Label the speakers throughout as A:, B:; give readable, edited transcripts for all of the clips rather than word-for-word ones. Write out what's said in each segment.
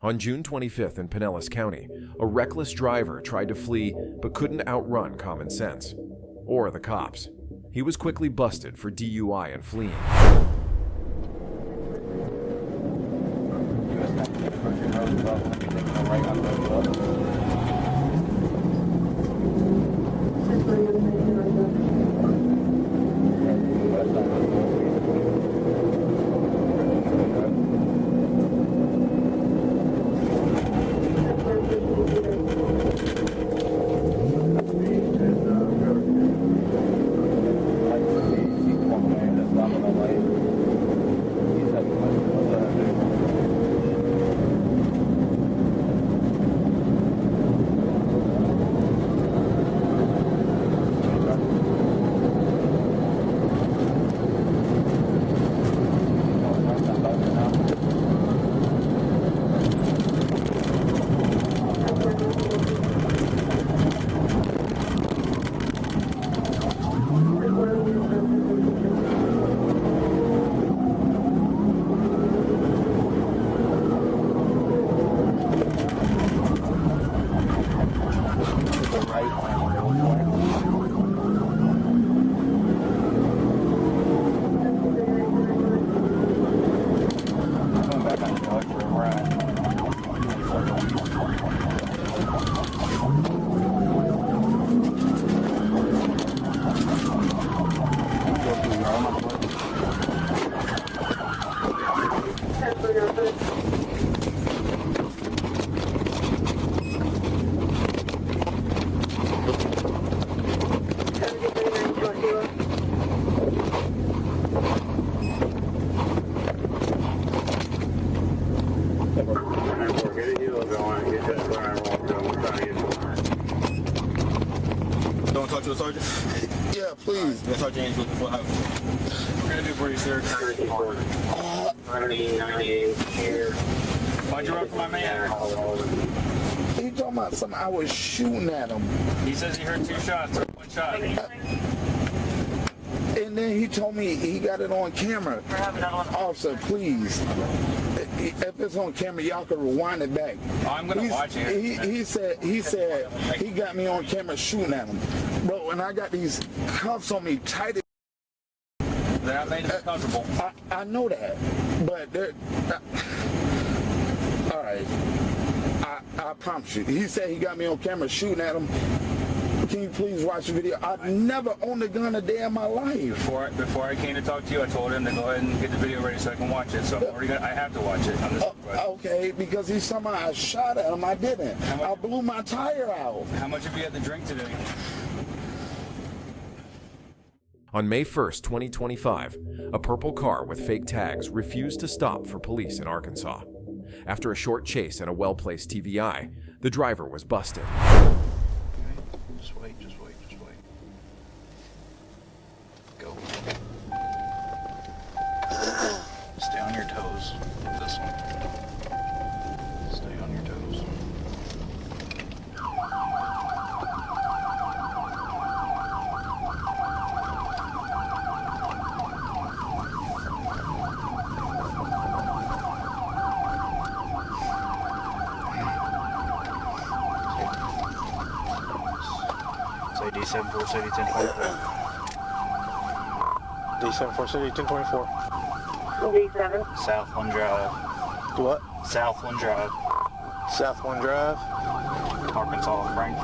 A: On June 25th in Pinellas County, a reckless driver tried to flee but couldn't outrun common sense or the cops. He was quickly busted for DUI and fleeing.
B: Don't talk to the sergeant?
C: Yeah, please.
B: Yeah, Sergeant Angel. We're going to do for you, sir. Why'd you run for my man?
C: He talking about something. I was shooting at him.
B: He says he heard 2 shots or 1 shot.
C: And then he told me he got it on camera. Officer, please. If it's on camera, y'all can rewind it back.
B: Oh, I'm gonna watch it.
C: He said he got me on camera shooting at him. Bro, when I got these cuffs on me tight,
B: That made it comfortable.
C: I know that, but they're all right. I promise you. He said he got me on camera shooting at him. Can you please watch the video? I've never owned a gun a day in my life.
B: Before I came to talk to you, I told him to go ahead and get the video ready so I can watch it. So I have to watch it on this request.
C: Okay, because he somehow I shot at him. I didn't. I blew my tire out.
B: How much have you had to drink today?
A: On May 1st, 2025, a purple car with fake tags refused to stop for police in Arkansas. After a short chase and a well-placed TVI, the driver was busted.
D: Just wait. Go. Stay on your toes. This one. Stay on your toes. Say D74 City 1024.
E: D74 City 1024.
F: D7.
D: Southland Drive.
E: What?
D: Southland Drive.
E: Southland Drive.
D: Arkansas. Frank.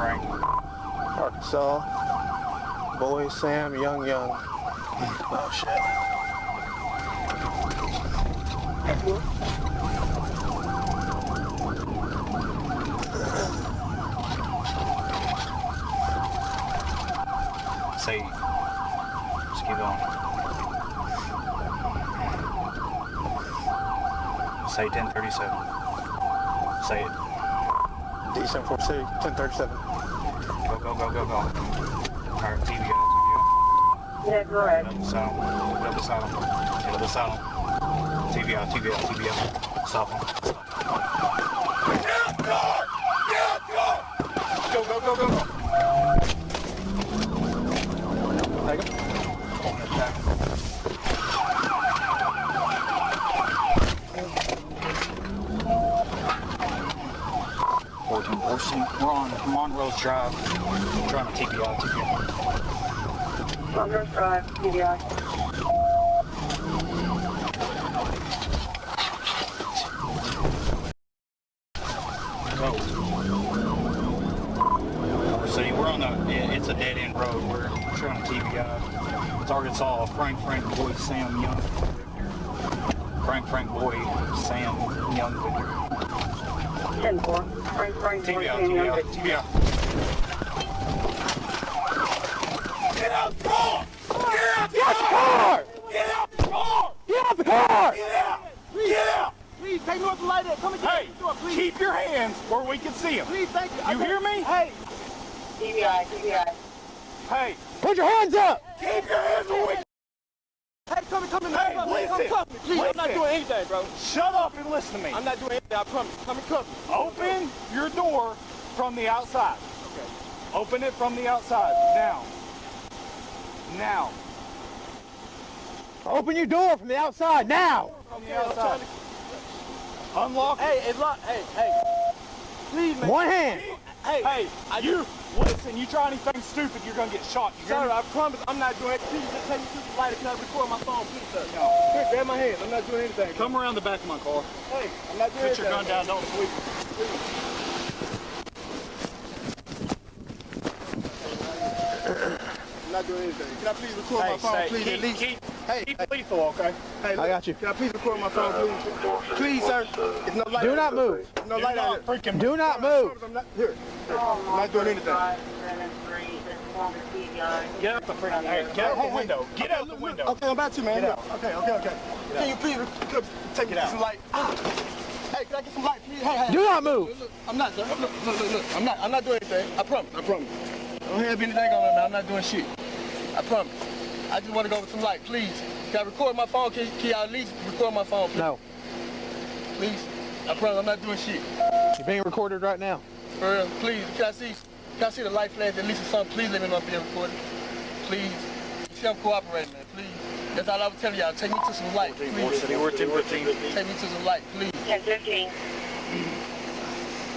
E: Arkansas. Boy Sam Young. Oh shit.
D: Say, just keep going. Say 1037. Say it.
E: D74 City 1037.
D: Go. Alright, TV go.
F: Yeah, go ahead.
D: Double saddle. TV out. Stop him. Go.
E: Take him.
D: 14. We're on Monroe's Drive. We're trying to TBI.
F: Monroe's Drive, TBI.
D: So we're on it's a dead end road. We're trying to TBI. Target saw Frank Boy Sam Young. Frank Boy Sam Young.
F: 10-4. Frank Boy Sam Young.
D: TBI.
G: Get out the car! Get out the car! Get out the car! Get out the car! Get out! Get out!
E: Please, take me off the light. Come and get
G: Hey,
E: the door, please.
G: keep your hands where we can see them.
E: Please, thank you.
G: You hear me?
E: Hey,
F: TBI.
G: Hey,
E: put your hands up.
G: keep your hands where we can.
E: Hey, come
G: Hey, listen.
E: Come, please, I'm not
G: Listen.
E: doing anything, bro.
G: Shut up and listen to me.
E: I'm not doing anything, I promise. Come and cover me.
G: Open your door from the outside.
E: Okay.
G: Open it from the outside. Now.
E: Open your door from the outside, now.
G: From the outside. Unlock it.
E: Hey, it's locked. Hey. Please, man. One hand.
G: Hey, you listen, you try anything stupid, you're gonna get shot. You hear
E: Sir,
G: me?
E: I promise I'm not doing it. Please just take me to the light if I record my phone, please, sir.
G: No.
E: Here, grab my hand. I'm not doing anything.
G: Come around the back of my car.
E: Hey, I'm not doing
G: Put
E: anything.
G: your gun down, don't sweep.
E: I'm not doing anything. Can I please record my phone, please? At least.
G: Keep
E: Hey,
G: lethal, okay?
E: hey, I got you. Can I please record my phone, please? Please, sir. It's no light. Do not move. No light out here.
G: Freaking
E: Do not move. I'm not here. I'm not doing anything.
G: Get out the freaking get out the window. Get out the window.
E: Okay, I'm about to, man.
G: Get out.
E: Okay. Can you please take me to some light? Hey, can I get some light, please? Hey. Do not move. Look, I'm not, sir. Look. I'm not doing anything. I promise. Don't have anything on me, man. I'm not doing shit. I promise. I just want to go with some light, please. Can I record my phone? Can you at least record my phone, please? No. Please. I promise I'm not doing shit. You're being recorded right now. For real, please. Can I see the light flash at least or something? Please let me know I'm being recorded. Please. You see I'm cooperating, man. Please. That's all I was telling y'all. Take me to some light, please.
G: We're 10-14.
E: Take me to some light, please.
F: 10-15.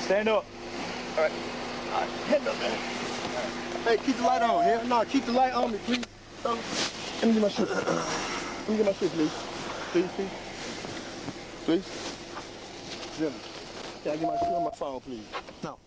G: Stand up.
E: All right. Head up, man. Hey, keep the light on here. No, keep the light on me, please. Let me get my shirt. Let me get my shirt, please. Please. Jimmy, can I get my shirt on my phone, please? No.